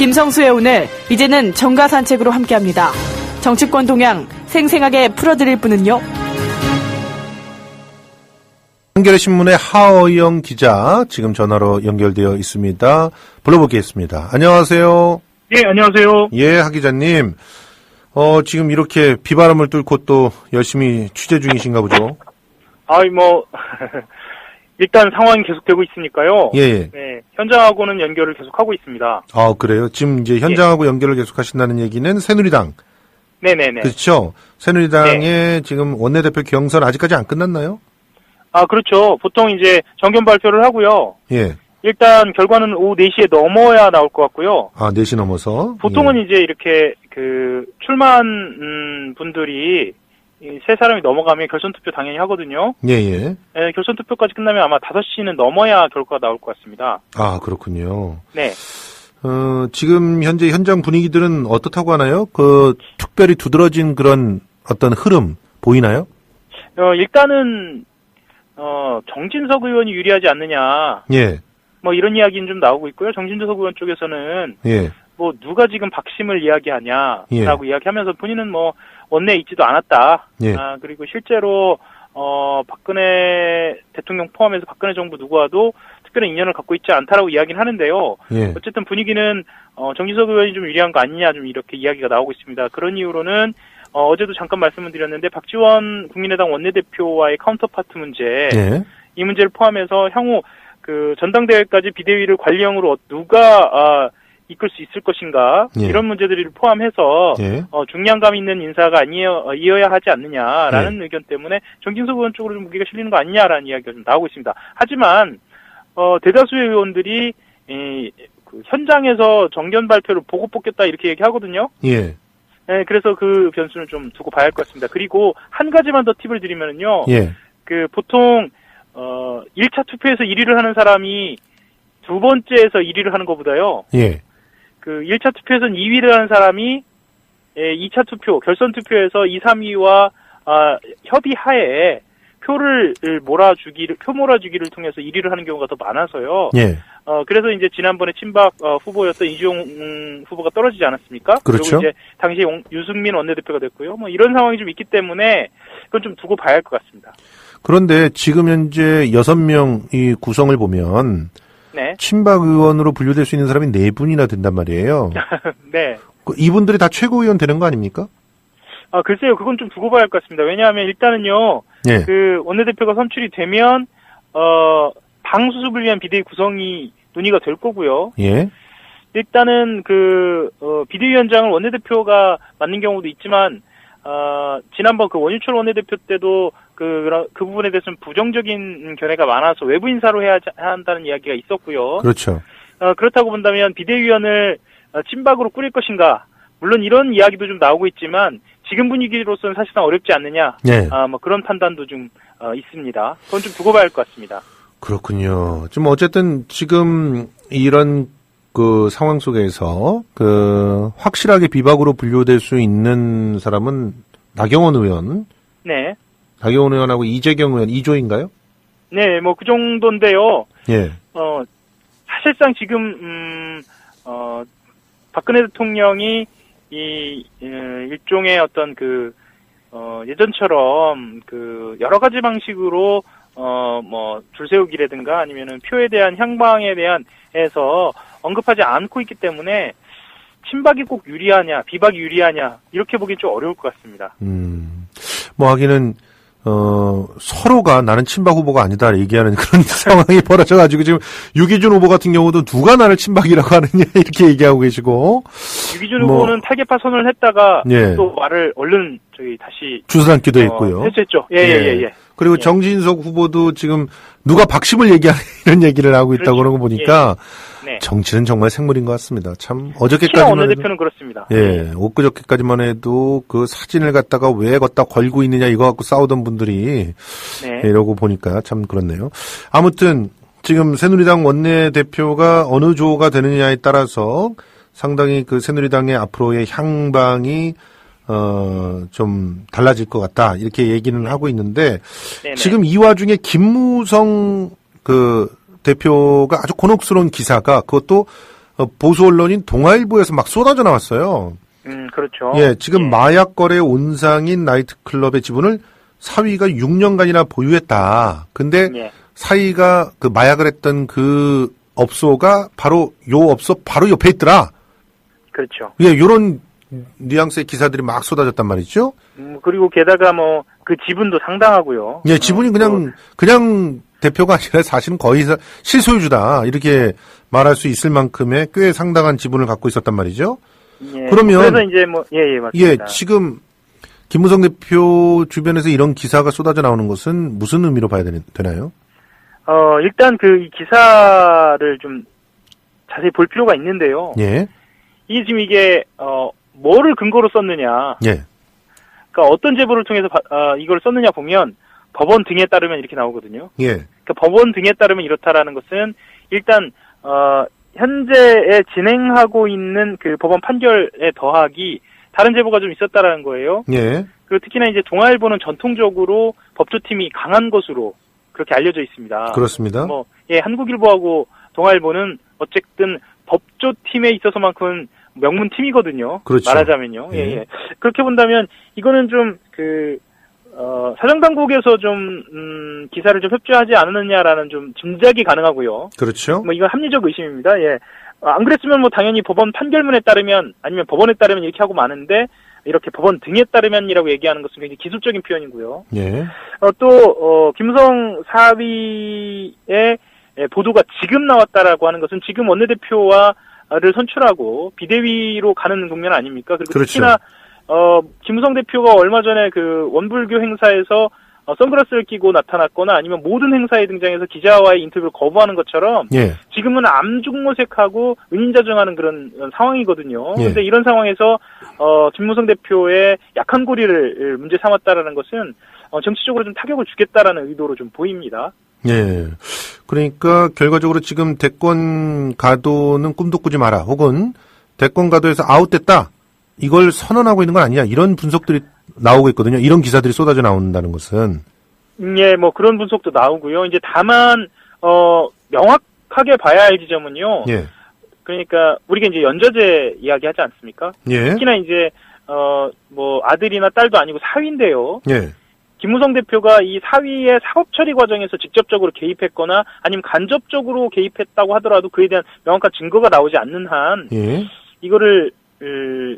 김성수의 오늘, 이제는 정가 산책으로 함께합니다. 정치권 동향 생생하게 풀어드릴 분은요. 한겨레신문의 하어영 기자 지금 전화로 연결되어 있습니다. 불러보겠습니다. 안녕하세요. 예, 안녕하세요. 예, 하 기자님. 지금 이렇게 비바람을 뚫고 또 열심히 취재 중이신가 보죠? 일단 상황이 계속되고 있으니까요. 예. 네, 현장하고는 연결을 계속하고 있습니다. 아, 그래요? 지금 이제 현장하고 연결을 계속하신다는 얘기는 새누리당. 네네네. 그렇죠? 새누리당의 지금 원내대표 경선 아직까지 안 끝났나요? 아, 그렇죠. 보통 이제 정견 발표를 하고요. 예. 일단 결과는 오후 4시에 넘어야 나올 것 같고요. 아, 4시 넘어서? 보통은 예. 이제 이렇게 출마한 분들이 세 사람이 넘어가면 결선 투표 당연히 하거든요. 예. 네, 결선 투표까지 끝나면 아마 5시는 넘어야 결과가 나올 것 같습니다. 아, 그렇군요. 네. 지금 현재 현장 분위기들은 어떻다고 하나요? 특별히 두드러진 그런 어떤 흐름 보이나요? 일단은 정진석 의원이 유리하지 않느냐. 예. 이런 이야기는 좀 나오고 있고요. 정진석 의원 쪽에서는 예. 누가 지금 박심을 이야기하냐라고 예. 이야기하면서 본인은 원내에 있지도 않았다. 예. 그리고 실제로 박근혜 대통령 포함해서 박근혜 정부 누구와도 특별한 인연을 갖고 있지 않다라고 이야기는 하는데요. 예. 어쨌든 분위기는 정진석 의원이 좀 유리한 거 아니냐 좀 이렇게 이야기가 나오고 있습니다. 그런 이유로는 어제도 잠깐 말씀을 드렸는데 박지원 국민의당 원내대표와의 카운터파트 문제, 예. 이 문제를 포함해서 향후 전당대회까지 비대위를 관리형으로 누가 이끌 수 있을 것인가, 예. 이런 문제들을 포함해서 예. 중량감 있는 인사가 이어야 하지 않느냐라는 의견 때문에 정진석 의원 쪽으로 좀 무게가 실리는 거 아니냐라는 이야기가 좀 나오고 있습니다. 하지만 대다수의 의원들이 현장에서 정견 발표를 보고 뽑겠다 이렇게 얘기하거든요. 예. 네, 그래서 그 변수는 좀 두고 봐야 할 것 같습니다. 그리고 한 가지만 더 팁을 드리면요. 예. 보통 1차 투표에서 1위를 하는 사람이 두 번째에서 1위를 하는 것보다요. 예. 1차 투표에서는 2위를 하는 사람이 2차 투표, 결선 투표에서 2, 3위와 협의하에 표 몰아주기를 통해서 1위를 하는 경우가 더 많아서요. 예. 그래서 이제 지난번에 친박 후보였던 이재용 후보가 떨어지지 않았습니까? 그렇죠. 그리고 이제 당시에 유승민 원내대표가 됐고요. 이런 상황이 좀 있기 때문에 그건 좀 두고 봐야 할 것 같습니다. 그런데 지금 현재 6명이 구성을 보면 네. 친박 의원으로 분류될 수 있는 사람이 4분이나 된단 말이에요. 네. 이분들이 다 최고위원 되는 거 아닙니까? 글쎄요. 그건 좀 두고 봐야 할 것 같습니다. 왜냐하면 일단은요. 예. 원내대표가 선출이 되면 당 수습을 위한 비대위 구성이 논의가 될 거고요. 예. 일단은 비대위원장을 원내대표가 맡는 경우도 있지만 지난번 원유철 원내대표 때도 그 부분에 대해서는 부정적인 견해가 많아서 외부 인사로 해야 한다는 이야기가 있었고요. 그렇죠. 그렇다고 본다면 비대위원을 친박으로 꾸릴 것인가? 물론 이런 이야기도 좀 나오고 있지만 지금 분위기로서는 사실상 어렵지 않느냐? 예. 그런 판단도 좀 있습니다. 그건 좀 두고 봐야 할 것 같습니다. 그렇군요. 좀 어쨌든 지금 이런 상황 속에서 확실하게 비박으로 분류될 수 있는 사람은 나경원 의원. 네. 나경원 의원하고 이재경 의원 2조인가요? 네, 그 정도인데요. 예. 사실상 지금 박근혜 대통령이 일종의 어떤 예전처럼 여러 가지 방식으로 줄 세우기라든가 아니면은 표에 대한 향방에 대한 해서 언급하지 않고 있기 때문에 친박이 꼭 유리하냐, 비박이 유리하냐 이렇게 보기 좀 어려울 것 같습니다. 하기는 서로가 나는 친박 후보가 아니다 얘기하는 그런 상황이 벌어져가지고 지금 유기준 후보 같은 경우도 누가 나를 친박이라고 하느냐 이렇게 얘기하고 계시고 유기준 후보는 타겟파 선언을 했다가 예. 또 말을 얼른 다시 주저앉기도 했고요. 했었죠. 예. 그리고 정진석 후보도 지금 누가 박심을 얘기하는 이런 얘기를 하고 있다고 그런 거 보니까 네. 정치는 정말 생물인 것 같습니다. 참 신하 어저께까지만 원내대표는 그렇습니다. 예, 엊그저께까지만 해도 그 사진을 갖다가 왜 걷다 걸고 있느냐 이거 갖고 싸우던 분들이 네. 이러고 보니까 참 그렇네요. 아무튼 지금 새누리당 원내대표가 어느 조가 되느냐에 따라서 상당히 새누리당의 앞으로의 향방이 좀 달라질 것 같다 이렇게 얘기는 하고 있는데 네네. 지금 이 와중에 김무성 대표가 아주 곤혹스러운 기사가 그것도 보수 언론인 동아일보에서 막 쏟아져 나왔어요. 그렇죠. 예, 지금 예. 마약 거래 온상인 나이트클럽의 지분을 사위가 6년간이나 보유했다. 근데 예. 사위가 그 마약을 했던 그 업소가 바로 요 업소 바로 옆에 있더라. 그렇죠. 예, 요런 뉘앙스의 기사들이 막 쏟아졌단 말이죠. 그리고 게다가 뭐 그 지분도 상당하고요. 예, 지분이 그냥 대표가 아니라 사실은 거의 실소유주다. 이렇게 말할 수 있을 만큼의 꽤 상당한 지분을 갖고 있었단 말이죠. 예. 그러면 그래서 이제 뭐 예, 맞습니다. 예, 지금 김무성 대표 주변에서 이런 기사가 쏟아져 나오는 것은 무슨 의미로 봐야 되나요? 일단 이 기사를 좀 자세히 볼 필요가 있는데요. 예. 이게 뭐를 근거로 썼느냐. 예. 그러니까 어떤 제보를 통해서 이걸 썼느냐 보면 법원 등에 따르면 이렇게 나오거든요. 예. 그러니까 법원 등에 따르면 이렇다라는 것은 일단 현재에 진행하고 있는 그 법원 판결에 더하기 다른 제보가 좀 있었다라는 거예요. 예. 그리고 특히나 이제 동아일보는 전통적으로 법조팀이 강한 것으로 그렇게 알려져 있습니다. 그렇습니다. 한국일보하고 동아일보는 어쨌든 법조팀에 있어서만큼은 명문팀이거든요. 그렇죠. 말하자면요. 예. 예. 그렇게 본다면 이거는 좀 사정당국에서 좀 기사를 좀 협조하지 않았느냐라는 좀 짐작이 가능하고요. 그렇죠. 이건 합리적 의심입니다. 예. 안 그랬으면 당연히 법원 판결문에 따르면 아니면 법원에 따르면 이렇게 하고 마는데 이렇게 법원 등에 따르면이라고 얘기하는 것은 굉장히 기술적인 표현이고요. 예. 김무성 사위의 보도가 지금 나왔다라고 하는 것은 지금 원내대표와를 선출하고 비대위로 가는 국면 아닙니까? 그리고 그렇죠. 특히나 김무성 대표가 얼마 전에 그 원불교 행사에서 선글라스를 끼고 나타났거나 아니면 모든 행사에 등장해서 기자와의 인터뷰를 거부하는 것처럼 예. 지금은 암중모색하고 은인자정하는 그런 상황이거든요. 예. 그런데 이런 상황에서 김무성 대표의 약한 고리를 문제 삼았다라는 것은 정치적으로 좀 타격을 주겠다라는 의도로 좀 보입니다. 예. 그러니까 결과적으로 지금 대권 가도는 꿈도 꾸지 마라. 혹은 대권 가도에서 아웃됐다. 이걸 선언하고 있는 건 아니냐. 이런 분석들이 나오고 있거든요. 이런 기사들이 쏟아져 나온다는 것은. 예, 그런 분석도 나오고요. 이제 다만 명확하게 봐야 할 지점은요. 예. 그러니까 우리가 이제 연좌제 이야기하지 않습니까? 예. 특히나 이제 아들이나 딸도 아니고 사위인데요. 예. 김무성 대표가 이 사위의 사법 처리 과정에서 직접적으로 개입했거나 아니면 간접적으로 개입했다고 하더라도 그에 대한 명확한 증거가 나오지 않는 한 예. 이거를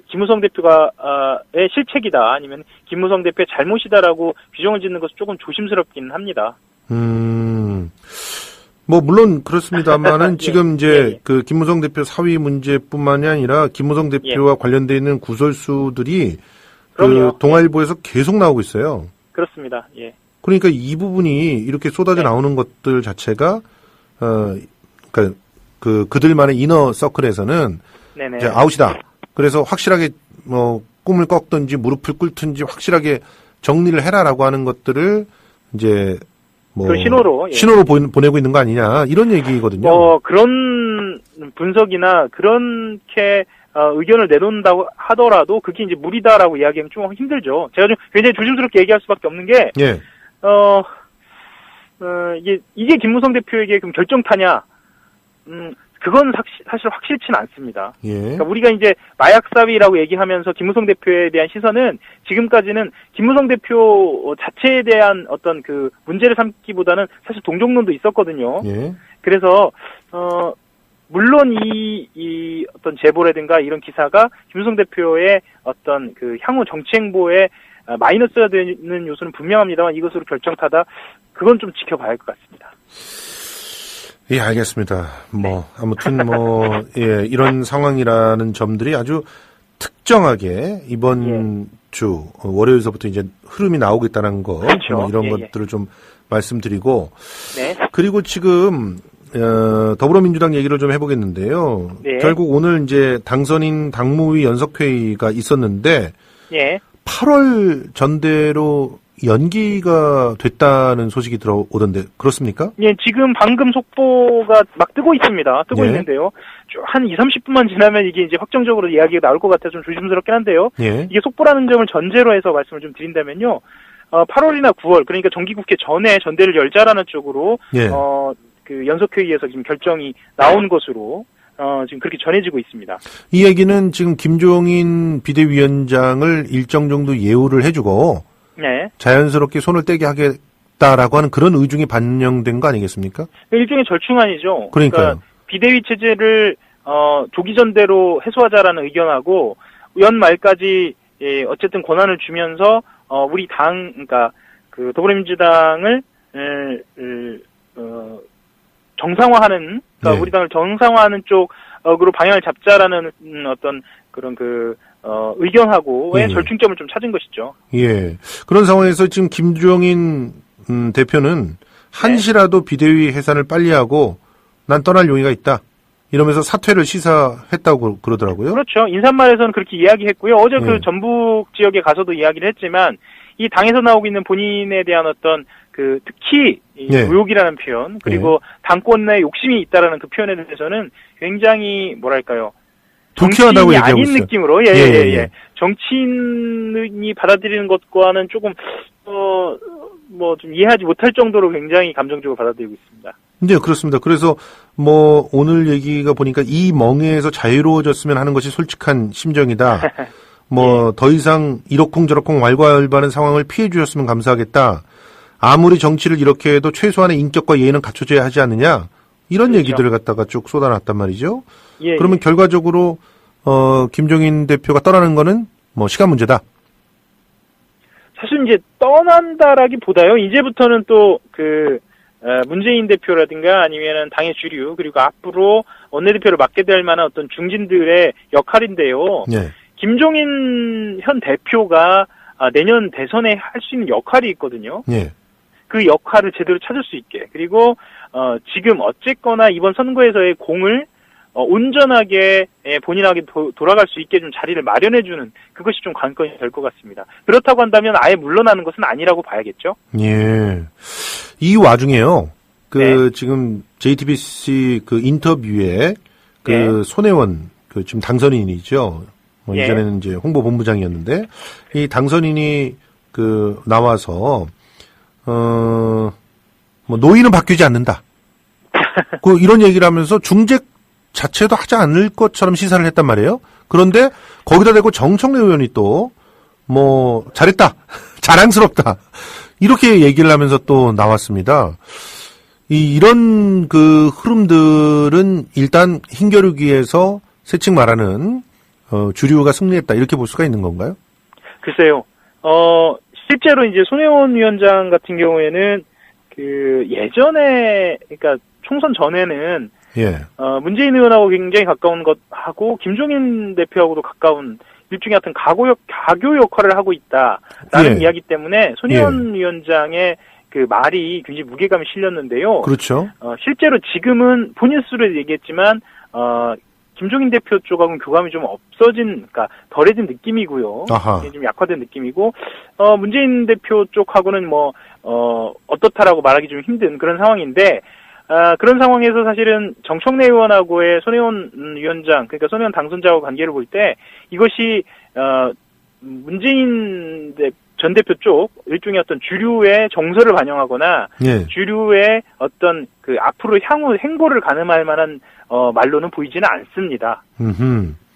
김무성 대표가의 실책이다 아니면 김무성 대표의 잘못이다라고 규정을 짓는 것은 조금 조심스럽긴 합니다. 물론 그렇습니다만은 예, 지금 이제 예. 그 김무성 대표 사위 문제뿐만이 아니라 김무성 대표와 관련돼 있는 구설수들이 그럼요. 그 동아일보에서 계속 나오고 있어요. 그렇습니다. 예. 그러니까 이 부분이 이렇게 쏟아져 나오는 것들 자체가 그러니까 그들만의 이너 서클에서는 네네. 이제 아웃이다. 그래서 확실하게 꿈을 꺾든지 무릎을 꿇든지 확실하게 정리를 해라라고 하는 것들을 이제 그 신호로 보내고 있는 거 아니냐 이런 얘기거든요. 그런 분석이나 그렇게 의견을 내놓는다고 하더라도 그게 이제 무리다라고 이야기하면 좀 힘들죠. 제가 좀 굉장히 조심스럽게 얘기할 수밖에 없는 게 예. 이게 김무성 대표에게 그럼 결정타냐? 그건 사실 확실치는 않습니다. 예. 그러니까 우리가 이제 마약사위라고 얘기하면서 김무성 대표에 대한 시선은 지금까지는 김무성 대표 자체에 대한 어떤 그 문제를 삼기보다는 사실 동정론도 있었거든요. 예. 그래서 물론 이 어떤 제보라든가 이런 기사가 김무성 대표의 어떤 그 향후 정치 행보에 마이너스가 되는 요소는 분명합니다만 이것으로 결정타다 그건 좀 지켜봐야 할 것 같습니다. 예, 알겠습니다. 아무튼 예, 이런 상황이라는 점들이 아주 특정하게 이번 주 월요일서부터 이제 흐름이 나오겠다는 거 그렇죠. 이런 것들을 좀 말씀드리고 네. 그리고 지금 더불어민주당 얘기를 좀 해보겠는데요. 네. 결국 오늘 이제 당선인 당무위 연석회의가 있었는데 예. 8월 전대로 연기가 됐다는 소식이 들어오던데 그렇습니까? 예, 지금 방금 속보가 막 뜨고 있습니다. 뜨고 예. 있는데요. 한 30분만 지나면 이게 이제 확정적으로 이야기가 나올 것 같아서 좀 조심스럽긴 한데요. 예. 이게 속보라는 점을 전제로 해서 말씀을 좀 드린다면요. 8월이나 9월, 그러니까 정기국회 전에 전대를 열자라는 쪽으로, 예. 그 연석회의에서 지금 결정이 나온 것으로, 지금 그렇게 전해지고 있습니다. 이 얘기는 지금 김종인 비대위원장을 일정 정도 예우를 해주고 네. 자연스럽게 손을 떼게 하겠다라고 하는 그런 의중이 반영된 거 아니겠습니까? 일종의 절충안이죠. 그러니까요. 그러니까 비대위 체제를 조기 전대로 해소하자라는 의견하고 연말까지 어쨌든 권한을 주면서 우리 당, 그러니까 그 더불어민주당을 정상화하는, 그러니까 네. 우리 당을 정상화하는 쪽으로 방향을 잡자라는 어떤 그런 의견하고의 예. 절충점을 좀 찾은 것이죠. 예. 그런 상황에서 지금 김종인 대표는 한시라도 비대위 해산을 빨리 하고 난 떠날 용의가 있다. 이러면서 사퇴를 시사했다고 그러더라고요. 그렇죠. 인사말에서는 그렇게 이야기했고요. 어제 예. 그 전북 지역에 가서도 이야기를 했지만 이 당에서 나오고 있는 본인에 대한 어떤 특히 이 예. 의혹이라는 표현 그리고 당권 내에 욕심이 있다라는 그 표현에 대해서는 굉장히 뭐랄까요. 불쾌하다고 정치인이 얘기하고 아닌 있어요. 느낌으로 예. 정치인이 받아들이는 것과는 조금 좀 이해하지 못할 정도로 굉장히 감정적으로 받아들이고 있습니다. 네, 그렇습니다. 그래서 오늘 얘기가 보니까 이 멍에에서 자유로워졌으면 하는 것이 솔직한 심정이다. 더 이상 이러쿵저러쿵 왈가왈부하는 상황을 피해 주셨으면 감사하겠다. 아무리 정치를 이렇게 해도 최소한의 인격과 예의는 갖춰져야 하지 않느냐. 이런 그렇죠. 얘기들을 갖다가 쭉 쏟아놨단 말이죠. 예, 그러면 결과적으로 김종인 대표가 떠나는 거는 시간 문제다. 사실 이제 떠난다라기보다요. 이제부터는 또 문재인 대표라든가 아니면은 당의 주류 그리고 앞으로 원내대표를 맡게 될 만한 어떤 중진들의 역할인데요. 예. 김종인 현 대표가 내년 대선에 할 수 있는 역할이 있거든요. 예. 그 역할을 제대로 찾을 수 있게 그리고 지금 어쨌거나 이번 선거에서의 공을 온전하게 본인에게 돌아갈 수 있게 좀 자리를 마련해주는 그것이 좀 관건이 될 것 같습니다. 그렇다고 한다면 아예 물러나는 것은 아니라고 봐야겠죠. 예. 이 와중에요. 네. 지금 JTBC 인터뷰에 네. 손혜원 지금 당선인이죠. 예. 이전에는 이제 홍보본부장이었는데 이 당선인이 나와서 노인은 바뀌지 않는다. 이런 얘기를 하면서 중재 자체도 하지 않을 것처럼 시사를 했단 말이에요. 그런데 거기다 대고 정청래 의원이 또 잘했다. 자랑스럽다. 이렇게 얘기를 하면서 또 나왔습니다. 이런 흐름들은 일단 흰겨루기에서 세칭 말하는 주류가 승리했다. 이렇게 볼 수가 있는 건가요? 글쎄요. 실제로 이제 손혜원 위원장 같은 경우에는 예전에 그러니까 총선 전에는 예. 문재인 의원하고 굉장히 가까운 것하고 김종인 대표하고도 가까운 일종의 어떤 가교 역할을 하고 있다라는 예. 이야기 때문에 손혜원 위원장의 말이 굉장히 무게감이 실렸는데요. 그렇죠. 실제로 지금은 본인 스스로 얘기했지만 김종인 대표 쪽하고는 교감이 좀 그러니까 덜해진 느낌이고요. 아하. 좀 약화된 느낌이고 문재인 대표 쪽하고는 어떻다라고 말하기 좀 힘든 그런 상황인데 그런 상황에서 사실은 정청래 의원하고의 손혜원 위원장, 그러니까 손혜원 당선자와 관계를 볼 때 이것이 문재인 전 대표 쪽 일종의 어떤 주류의 정서를 반영하거나 예. 주류의 어떤 앞으로 향후 행보를 가늠할 만한 말로는 보이지는 않습니다.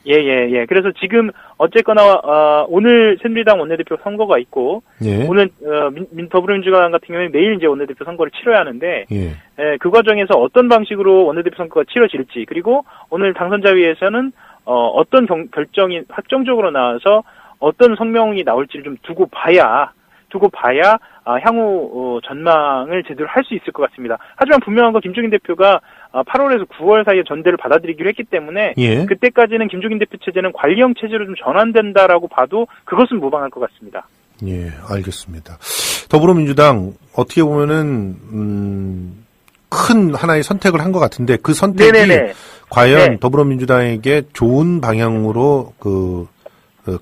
예. 그래서 지금 어쨌거나 오늘 새누리당 원내대표 선거가 있고 예. 오늘 더불어민주당 같은 경우는 내일 이제 원내대표 선거를 치러야 하는데 예. 그 과정에서 어떤 방식으로 원내대표 선거가 치러질지 그리고 오늘 당선자위에서는 어떤 결정이 확정적으로 나와서 어떤 성명이 나올지를 좀 두고 봐야 향후 전망을 제대로 할 수 있을 것 같습니다. 하지만 분명한 건 김종인 대표가 8월에서 9월 사이에 전대를 받아들이기로 했기 때문에 예. 그때까지는 김종인 대표 체제는 관리형 체제로 좀 전환된다라고 봐도 그것은 무방할 것 같습니다. 예, 알겠습니다. 더불어민주당 어떻게 보면은 큰 하나의 선택을 한 것 같은데 그 선택이 네네네. 과연 네. 더불어민주당에게 좋은 방향으로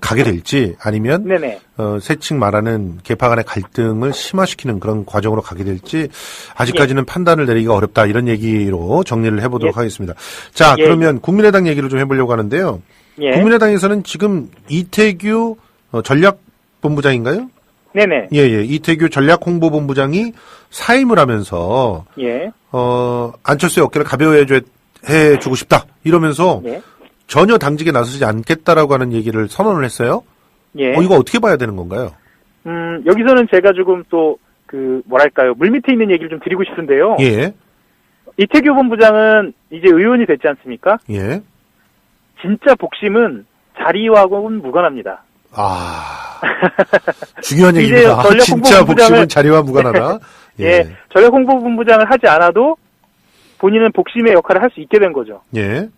가게 될지 아니면 네네. 세칭 말하는 계파 간의 갈등을 심화시키는 그런 과정으로 가게 될지 아직까지는 판단을 내리기가 어렵다 이런 얘기로 정리를 해보도록 하겠습니다. 자, 그러면 국민의당 얘기를 좀 해보려고 하는데요. 예. 국민의당에서는 지금 이태규 전략본부장인가요? 네네. 예. 이태규 전략홍보본부장이 사임을 하면서 예. 안철수의 어깨를 가벼워해줘야 해주고 싶다 이러면서 예. 전혀 당직에 나서지 않겠다라고 하는 얘기를 선언을 했어요. 예. 이거 어떻게 봐야 되는 건가요? 여기서는 제가 조금 또 뭐랄까요, 물밑에 있는 얘기를 좀 드리고 싶은데요. 예. 이태규 본부장은 이제 의원이 됐지 않습니까? 예. 진짜 복심은 자리와는 무관합니다. 중요한 얘기입니다. 진짜 복심은 자리와 무관하다. 예. 예. 전략홍보본부장을 하지 않아도 본인은 복심의 역할을 할 수 있게 된 거죠. 예.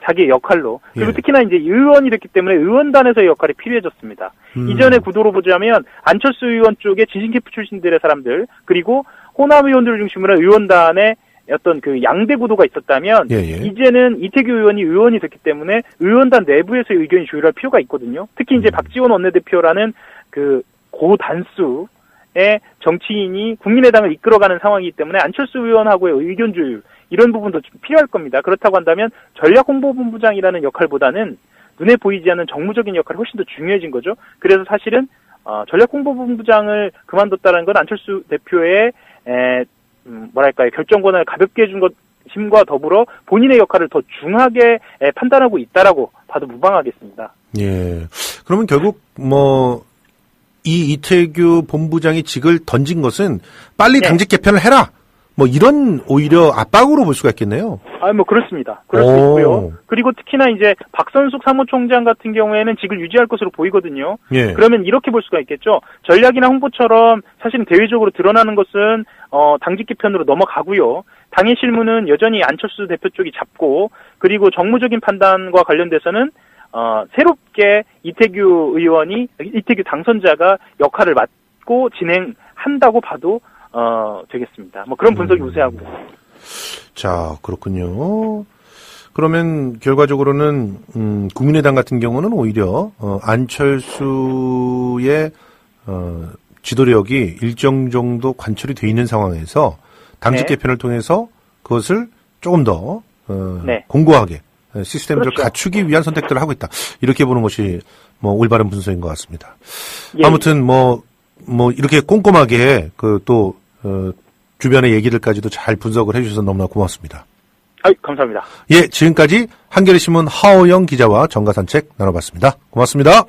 자기의 역할로. 그리고 예. 특히나 이제 의원이 됐기 때문에 의원단에서의 역할이 필요해졌습니다. 이전의 구도로 보자면 안철수 의원 쪽에 진신캠프 출신들의 사람들, 그리고 호남 의원들을 중심으로 의원단의 어떤 그 양대 구도가 있었다면, 예. 이제는 이태규 의원이 의원이 됐기 때문에 의원단 내부에서의 의견이 조율할 필요가 있거든요. 특히 이제 박지원 원내대표라는 그 고단수의 정치인이 국민의당을 이끌어가는 상황이기 때문에 안철수 의원하고의 의견 조율, 이런 부분도 좀 필요할 겁니다. 그렇다고 한다면 전략홍보본부장이라는 역할보다는 눈에 보이지 않는 정무적인 역할이 훨씬 더 중요해진 거죠. 그래서 사실은 전략홍보본부장을 그만뒀다는 건 안철수 대표의 뭐랄까요, 결정권을 가볍게 해준 것임과 더불어 본인의 역할을 더 중하게 판단하고 있다라고 봐도 무방하겠습니다. 예. 그러면 결국 이 이태규 본부장이 직을 던진 것은 빨리 당직 개편을 해라. 이런 오히려 압박으로 볼 수가 있겠네요. 그렇습니다. 그럴 수 있고요. 그리고 특히나 이제 박선숙 사무총장 같은 경우에는 직을 유지할 것으로 보이거든요. 예. 그러면 이렇게 볼 수가 있겠죠. 전략이나 홍보처럼 사실은 대외적으로 드러나는 것은 당직 개편으로 넘어가고요. 당의 실무는 여전히 안철수 대표 쪽이 잡고, 그리고 정무적인 판단과 관련돼서는 새롭게 이태규 당선자가 역할을 맡고 진행한다고 봐도 되겠습니다. 그런 분석이 우세하고. 자, 그렇군요. 그러면 결과적으로는 국민의당 같은 경우는 오히려 안철수의 지도력이 일정 정도 관철이 돼 있는 상황에서 당직 개편을 통해서 그것을 조금 더 공고하게 시스템을 갖추기 위한 선택들을 하고 있다. 이렇게 보는 것이 올바른 분석인 것 같습니다. 예. 아무튼 이렇게 꼼꼼하게 주변의 얘기들까지도 잘 분석을 해주셔서 너무나 고맙습니다. 감사합니다. 예, 지금까지 한겨레신문 하호영 기자와 정가산책 나눠봤습니다. 고맙습니다.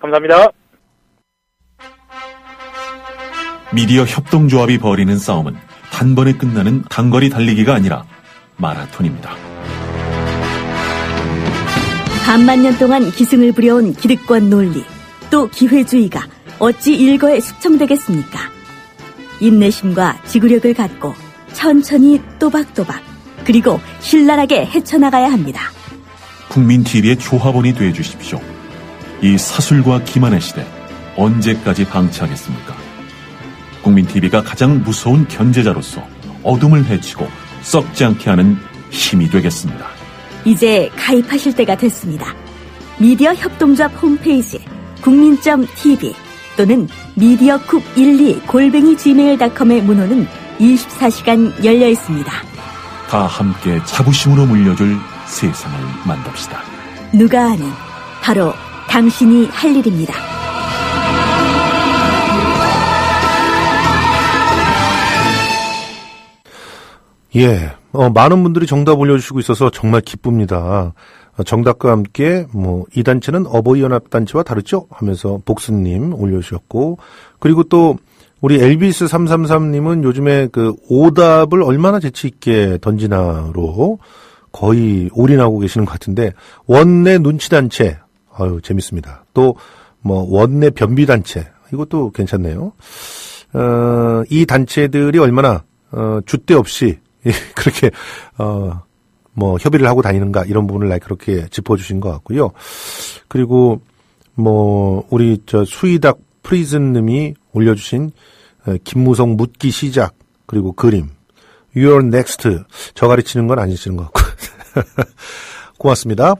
감사합니다. 미디어 협동조합이 벌이는 싸움은 단번에 끝나는 단거리 달리기가 아니라 마라톤입니다. 반만 년 동안 기승을 부려온 기득권 논리, 또 기회주의가 어찌 일거에 숙청되겠습니까? 인내심과 지구력을 갖고 천천히 또박또박, 그리고 신랄하게 헤쳐나가야 합니다. 국민TV의 조합원이 되어주십시오. 이 사술과 기만의 시대 언제까지 방치하겠습니까? 국민TV가 가장 무서운 견제자로서 어둠을 헤치고 썩지 않게 하는 힘이 되겠습니다. 이제 가입하실 때가 됐습니다. 미디어 협동조합 홈페이지 국민.tv 또는 mediacoup12@gmail.com의 문호는 24시간 열려 있습니다. 다 함께 자부심으로 물려줄 세상을 만듭시다. 누가 아는 바로 당신이 할 일입니다. 예, 많은 분들이 정답 올려주시고 있어서 정말 기쁩니다. 정답과 함께 이 단체는 어버이연합단체와 다르죠? 하면서 복수님 올려주셨고, 그리고 또 우리 엘비스 333님은 요즘에 그 오답을 얼마나 재치있게 던지나로 거의 올인하고 계시는 것 같은데, 원내 눈치단체, 재밌습니다. 또 원내 변비단체, 이것도 괜찮네요. 이 단체들이 얼마나 줏대 없이 그렇게 협의를 하고 다니는가, 이런 부분을 그렇게 짚어주신 것 같고요. 그리고 우리 수이닥 프리즌님이 올려주신 김무성 묻기 시작, 그리고 그림 You're next, 저 가르치는 건 아니시는 것 같고 고맙습니다.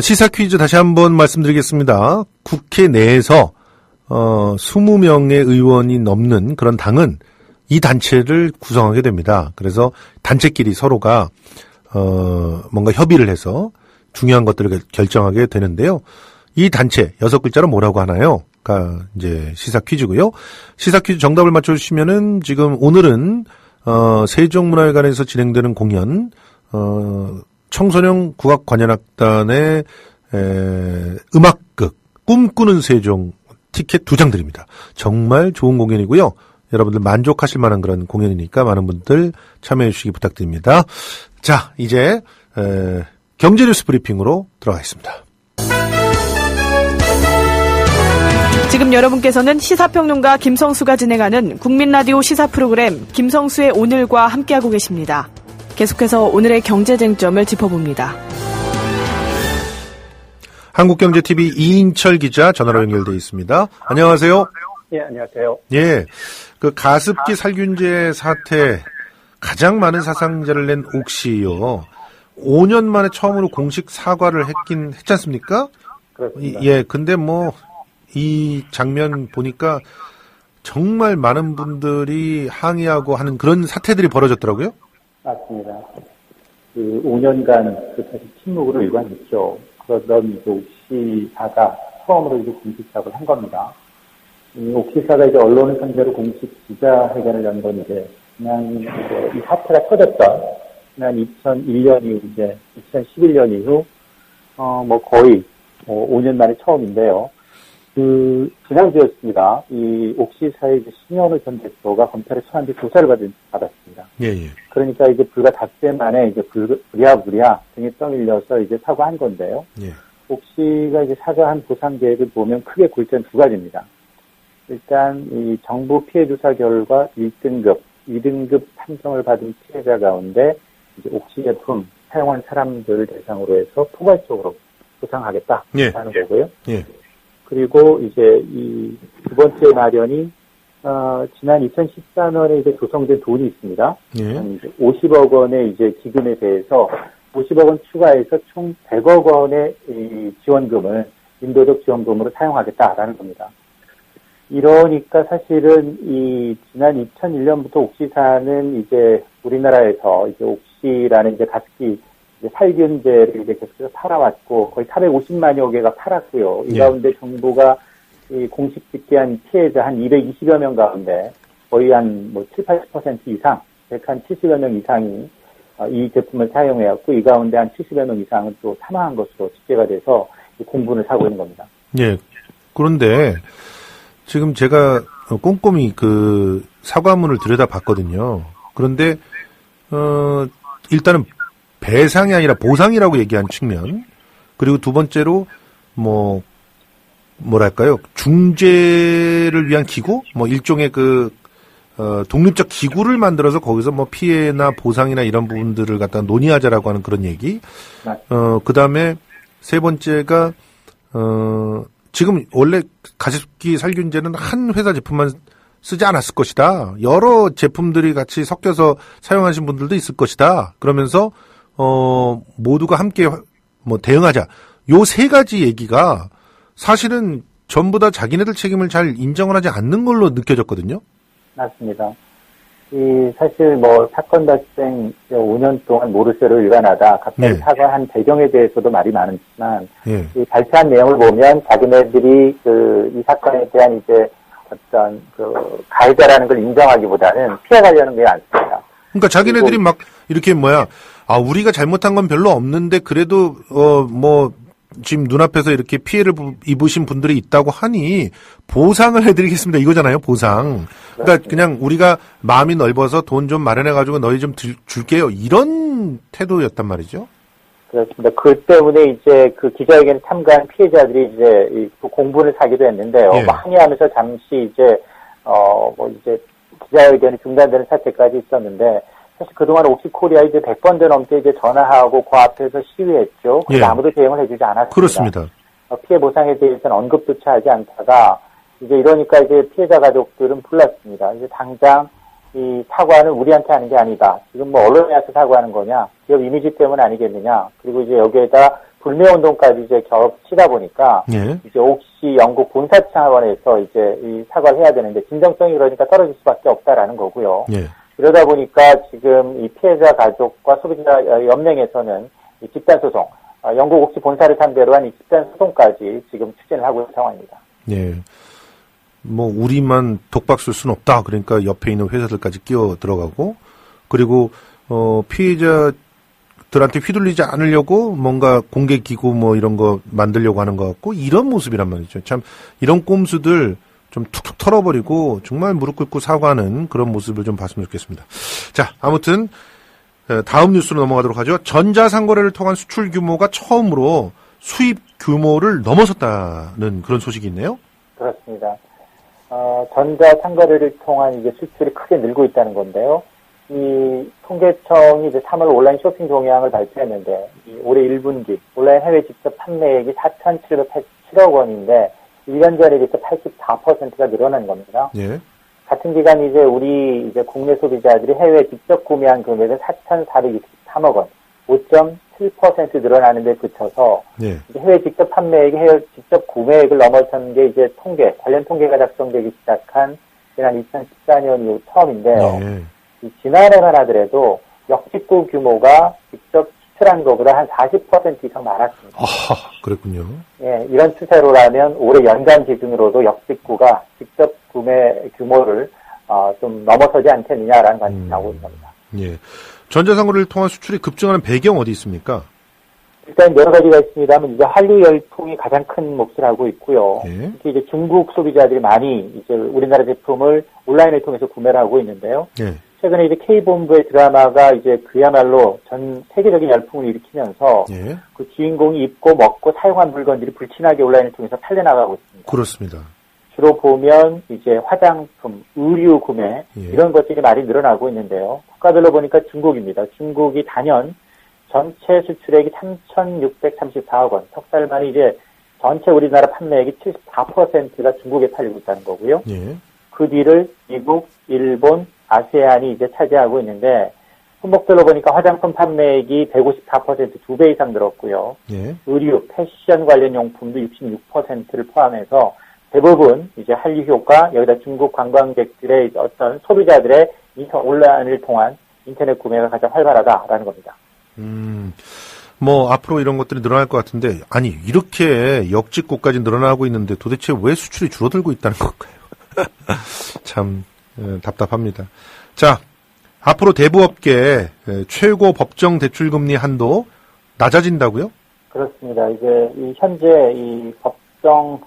시사 퀴즈 다시 한번 말씀드리겠습니다. 국회 내에서 20명의 의원이 넘는 그런 당은 이 단체를 구성하게 됩니다. 그래서 단체끼리 서로가 뭔가 협의를 해서 중요한 것들을 결정하게 되는데요. 이 단체 6글자로 뭐라고 하나요? 가 이제 시사 퀴즈고요. 시사 퀴즈 정답을 맞춰주시면은 지금 오늘은 세종문화회관에서 진행되는 공연 청소년 국악관현악단의 음악극 꿈꾸는 세종 티켓 2장 드립니다. 정말 좋은 공연이고요. 여러분들 만족하실 만한 그런 공연이니까 많은 분들 참여해 주시기 부탁드립니다. 자, 이제 경제뉴스 브리핑으로 들어가겠습니다. 지금 여러분께서는 시사평론가 김성수가 진행하는 국민라디오 시사 프로그램 김성수의 오늘과 함께하고 계십니다. 계속해서 오늘의 경제쟁점을 짚어봅니다. 한국경제TV 이인철 기자 전화로 연결되어 있습니다. 안녕하세요. 예, 안녕하세요. 예, 그 가습기 살균제 사태 가장 많은 사상자를 낸 옥시요. 5년 만에 처음으로 공식 사과를 했지 않습니까? 그렇습니다. 예, 근데 뭐 이 장면 보니까 정말 많은 분들이 항의하고 하는 그런 사태들이 벌어졌더라고요. 맞습니다. 그 5년간 그 사실 침묵으로 일관했죠. 그러던 이제 옥시사가 처음으로 이제 공식 사과를 한 겁니다. 이 옥시사가 이제 언론을 상대로 공식 기자회견을 연 건 이제 지난 이 사태가 터졌던 지난 2001년 이후 이제 2011년 이후 뭐 거의 5년 만에 처음인데요. 그 지난주였습니다. 이 옥시사의 신현우 전 대표가 검찰에 소환돼 조사를 받았습니다. 예. 그러니까 이제 불과 닷새 만에 이제 부랴부랴 등에 떠밀려서 이제 사과한 건데요. 예. 옥시가 이제 사과한 보상 계획을 보면 크게 골자는 2가지입니다. 일단 이 정부 피해 조사 결과 1등급, 2등급 판정을 받은 피해자 가운데 이제 옥시 제품 사용한 사람들을 대상으로 해서 포괄적으로 보상하겠다라는 거고요. 예. 그리고 이제 이 두 번째 마련이 지난 2014년에 이제 조성된 돈이 있습니다. 예. 50억 원의 이제 기금에 대해서 50억 원 추가해서 총 100억 원의 이 지원금을 인도적 지원금으로 사용하겠다라는 겁니다. 이러니까 사실은 이 지난 2001년부터 옥시사는 이제 우리나라에서 이제 옥시라는 이제 가습기 살균제를 이제 계속해서 팔아왔고 거의 450만여 개가 팔았고요. 이 가운데 정부가 이 공식 집계한 피해자 한 220여 명 가운데 거의 한 뭐 7, 80% 이상, 170여 명 이상이 이 제품을 사용해왔고 이 가운데 한 70여 명 이상은 또 사망한 것으로 집계가 돼서 공분을 사고 있는 겁니다. 예. 그런데 지금 제가 꼼꼼히 그 사과문을 들여다봤거든요. 그런데 일단은 배상이 아니라 보상이라고 얘기한 측면, 그리고 두 번째로 뭐랄까요, 중재를 위한 기구, 뭐 일종의 그 독립적 기구를 만들어서 거기서 뭐 피해나 보상이나 이런 부분들을 갖다 논의하자라고 하는 그런 얘기. 그 다음에 세 번째가 지금 원래 가습기 살균제는 한 회사 제품만 쓰지 않았을 것이다. 여러 제품들이 같이 섞여서 사용하신 분들도 있을 것이다. 그러면서 모두가 함께 뭐 대응하자. 요 3가지 얘기가 사실은 전부 다 자기네들 책임을 잘 인정을 하지 않는 걸로 느껴졌거든요. 맞습니다. 사실 뭐 사건 발생 5년 동안 모르쇠로 일관하다 갑자기 사과한 배경에 대해서도 말이 많지만 이 발표한 내용을 보면 자기네들이 이 사건에 대한 이제 어떤 가해자라는 걸 인정하기보다는 피해가려는 게 많습니다. 그러니까 자기네들이 막 이렇게 우리가 잘못한 건 별로 없는데 그래도 지금 눈앞에서 이렇게 피해를 입으신 분들이 있다고 하니 보상을 해드리겠습니다. 이거잖아요, 보상. 그러니까 그냥 우리가 마음이 넓어서 돈 좀 마련해가지고 너희 좀 줄게요. 이런 태도였단 말이죠. 그렇습니다. 그 때문에 이제 그 기자회견에 참가한 피해자들이 이제 공분을 사기도 했는데요. 항의하면서 잠시 이제 기자회견이 중단되는 사태까지 있었는데 사실 그동안 옥시코리아 이제 100번도 넘게 이제 전화하고 그 앞에서 시위했죠. 그런데 아무도 대응을 해주지 않았습니다. 그렇습니다. 피해 보상에 대해서는 언급조차 하지 않다가 이제 이러니까 이제 피해자 가족들은 불났습니다. 이제 당장 이 사과는 우리한테 하는 게 아니다. 지금 뭐 언론에 와서 사과하는 거냐? 기업 이미지 때문 아니겠느냐? 그리고 이제 여기에다 불매운동까지 이제 겹치다 보니까 이제 옥시 영국 본사 차원에서 이제 이 사과를 해야 되는데 진정성이 그러니까 떨어질 수밖에 없다라는 거고요. 이러다 보니까 지금 이 피해자 가족과 소비자 연맹에서는 이 집단 소송, 영국 옥시 본사를 상대로 한 이 집단 소송까지 지금 추진을 하고 있는 상황입니다. 우리만 독박 쓸 수는 없다. 그러니까 옆에 있는 회사들까지 끼어 들어가고, 그리고 피해자 들한테 휘둘리지 않으려고 뭔가 공개 기구 뭐 이런 거 만들려고 하는 것 같고 이런 모습이란 말이죠. 참 이런 꼼수들 좀 툭툭 털어버리고 정말 무릎 꿇고 사과하는 그런 모습을 좀 봤으면 좋겠습니다. 자, 아무튼 다음 뉴스로 넘어가도록 하죠. 전자상거래를 통한 수출 규모가 처음으로 수입 규모를 넘어섰다는 그런 소식이 있네요. 그렇습니다. 전자상거래를 통한 이제 수출이 크게 늘고 있다는 건데요. 이 통계청이 이제 3월 온라인 쇼핑 동향을 발표했는데 올해 1분기 온라인 해외 직접 판매액이 4,787억 원인데 1년 전에 비해서 84%가 늘어난 겁니다. 예. 같은 기간 이제 우리 이제 국내 소비자들이 해외 직접 구매한 금액은 4,463억 원, 5.7% 늘어나는 데 그쳐서 예. 이제 해외 직접 판매액이 해외 직접 구매액을 넘어선 게 이제 관련 통계가 작성되기 시작한 지난 2014년 이후 처음인데요. 예. 지난해만 하더라도 역직구 규모가 직접 수출한 것보다 한 40% 이상 많았습니다. 아, 그랬군요. 예, 이런 추세로라면 올해 연간 기준으로도 역직구가 직접 구매 규모를 좀 넘어서지 않겠느냐라는 관심이 나오고 있습니다. 예. 전자상거래를 통한 수출이 급증하는 배경 어디 있습니까? 일단 여러 가지가 있습니다만 이제 한류 열풍이 가장 큰 몫을 하고 있고요. 예. 특히 이제 중국 소비자들이 많이 이제 우리나라 제품을 온라인을 통해서 구매를 하고 있는데요. 예. 최근에 이제 K본부의 드라마가 이제 그야말로 전 세계적인 열풍을 일으키면서 예. 그 주인공이 입고 먹고 사용한 물건들이 불친하게 온라인을 통해서 팔려나가고 있습니다. 그렇습니다. 주로 보면 이제 화장품, 의류 구매 예. 이런 것들이 많이 늘어나고 있는데요. 국가별로 보니까 중국입니다. 중국이 단연 전체 수출액이 3,634억 원, 석 달 만에 이제 전체 우리나라 판매액이 74%가 중국에 팔리고 있다는 거고요. 예. 그 뒤를 미국, 일본, 아세안이 이제 차지하고 있는데 품목별로 보니까 화장품 판매액이 154% 2배 이상 늘었고요. 예. 의류, 패션 관련 용품도 66%를 포함해서 대부분 이제 한류 효과, 여기다 중국 관광객들의 어떤 소비자들의 온라인을 통한 인터넷 구매가 가장 활발하다라는 겁니다. 뭐 앞으로 이런 것들이 늘어날 것 같은데 아니 이렇게 역직구까지 늘어나고 있는데 도대체 왜 수출이 줄어들고 있다는 걸까요? 참 답답합니다. 자, 앞으로 대부업계 최고 법정 대출금리 한도 낮아진다고요? 그렇습니다. 이제 현재 이 법정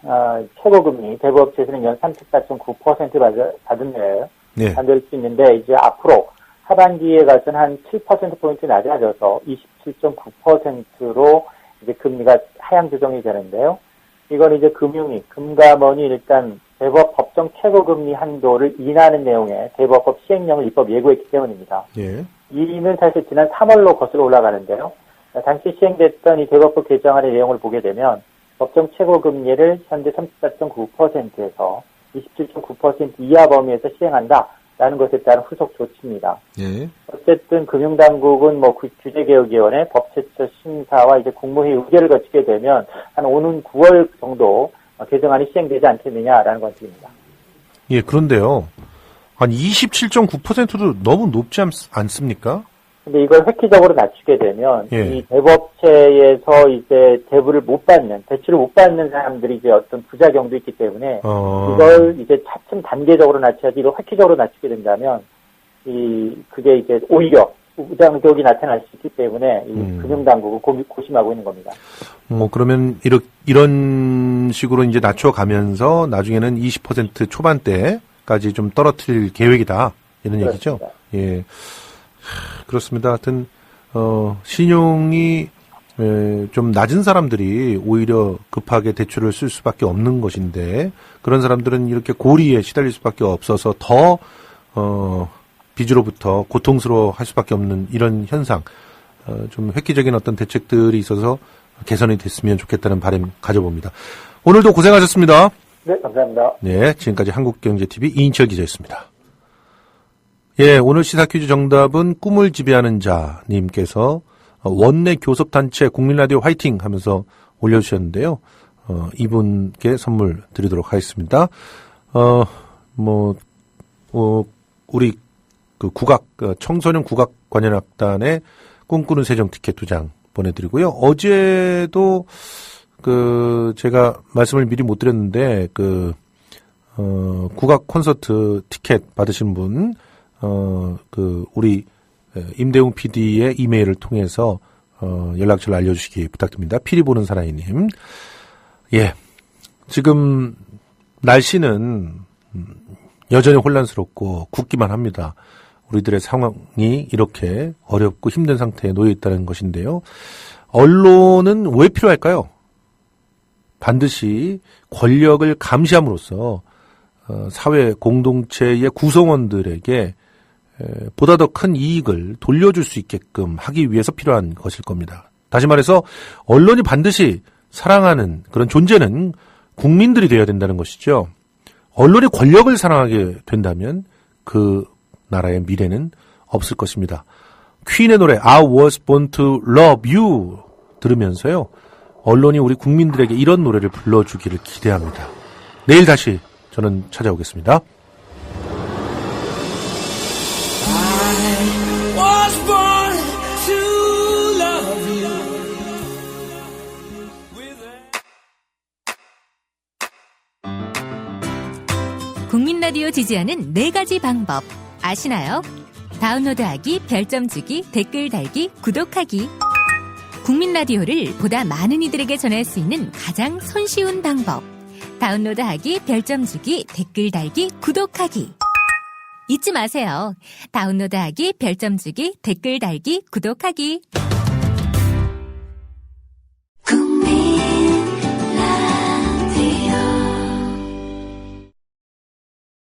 최고금리 대부업체에서는 연 34.9% 받은 거예요. 네. 받을 수 있는데 이제 앞으로 하반기에 가서는 한 7%포인트 낮아져서 27.9%로 이제 금리가 하향 조정이 되는데요. 이건 이제 금감원이 일단 대부업 법정 최고금리 한도를 인하하는 내용의 대부업법 시행령을 입법 예고했기 때문입니다. 예. 이는 사실 지난 3월로 거슬러 올라가는데요. 당시 시행됐던 이 대부업법 개정안의 내용을 보게 되면 법정 최고금리를 현재 34.9%에서 27.9% 이하 범위에서 시행한다라는 것에 따른 후속 조치입니다. 예. 어쨌든 금융당국은 뭐 규제개혁위원회 법제처 심사와 이제 국무회의 의결을 거치게 되면 한 오는 9월 정도 개정안이 시행되지 않겠느냐라는 관심입니다. 예, 그런데요. 한 27.9%도 너무 높지 않습니까? 근데 이걸 획기적으로 낮추게 되면 예. 이 대부업체에서 이제 대출을 못 받는 사람들이 이제 어떤 부작용도 있기 때문에 이걸 이제 차츰 단계적으로 낮춰야지 이걸 획기적으로 낮추게 된다면 그게 이제 오히려 부작용이 나타날 수 있기 때문에 이 금융당국은 고심하고 있는 겁니다. 뭐 그러면 이런 식으로 이제 낮춰가면서 나중에는 20% 초반대까지 좀 떨어뜨릴 계획이다 이런 얘기죠. 예, 그렇습니다. 하여튼 신용이 좀 낮은 사람들이 오히려 급하게 대출을 쓸 수밖에 없는 것인데 그런 사람들은 이렇게 고리에 시달릴 수밖에 없어서 더 빚으로부터 고통스러워할 수밖에 없는 이런 현상, 좀 획기적인 어떤 대책들이 있어서 개선이 됐으면 좋겠다는 바람 가져봅니다. 오늘도 고생하셨습니다. 네, 감사합니다. 네, 지금까지 한국경제TV 이인철 기자였습니다. 예, 오늘 시사 퀴즈 정답은 꿈을 지배하는 자님께서 원내 교섭단체 국민라디오 화이팅 하면서 올려주셨는데요. 이분께 선물 드리도록 하겠습니다. 우리 그 청소년 국악관현악단의 꿈꾸는 세정 티켓 2장 보내드리고요. 어제도 제가 말씀을 미리 못 드렸는데 국악 콘서트 티켓 받으신 분 우리 임대웅 PD의 이메일을 통해서 연락처를 알려주시기 부탁드립니다. 피리 보는 사나이님. 예. 지금 날씨는 여전히 혼란스럽고 굳기만 합니다. 우리들의 상황이 이렇게 어렵고 힘든 상태에 놓여 있다는 것인데요. 언론은 왜 필요할까요? 반드시 권력을 감시함으로써 사회 공동체의 구성원들에게 보다 더 큰 이익을 돌려줄 수 있게끔 하기 위해서 필요한 것일 겁니다. 다시 말해서 언론이 반드시 사랑하는 그런 존재는 국민들이 되어야 된다는 것이죠. 언론이 권력을 사랑하게 된다면 그 나라의 미래는 없을 것입니다. 퀸의 노래 I was born to love you 들으면서요. 언론이 우리 국민들에게 이런 노래를 불러주기를 기대합니다. 내일 다시 저는 찾아오겠습니다. 국민 라디오 지지하는 4가지 방법 아시나요? 다운로드하기, 별점 주기, 댓글 달기, 구독하기. 국민 라디오를 보다 많은 이들에게 전할 수 있는 가장 손쉬운 방법. 다운로드하기, 별점 주기, 댓글 달기, 구독하기. 잊지 마세요. 다운로드하기, 별점 주기, 댓글 달기, 구독하기.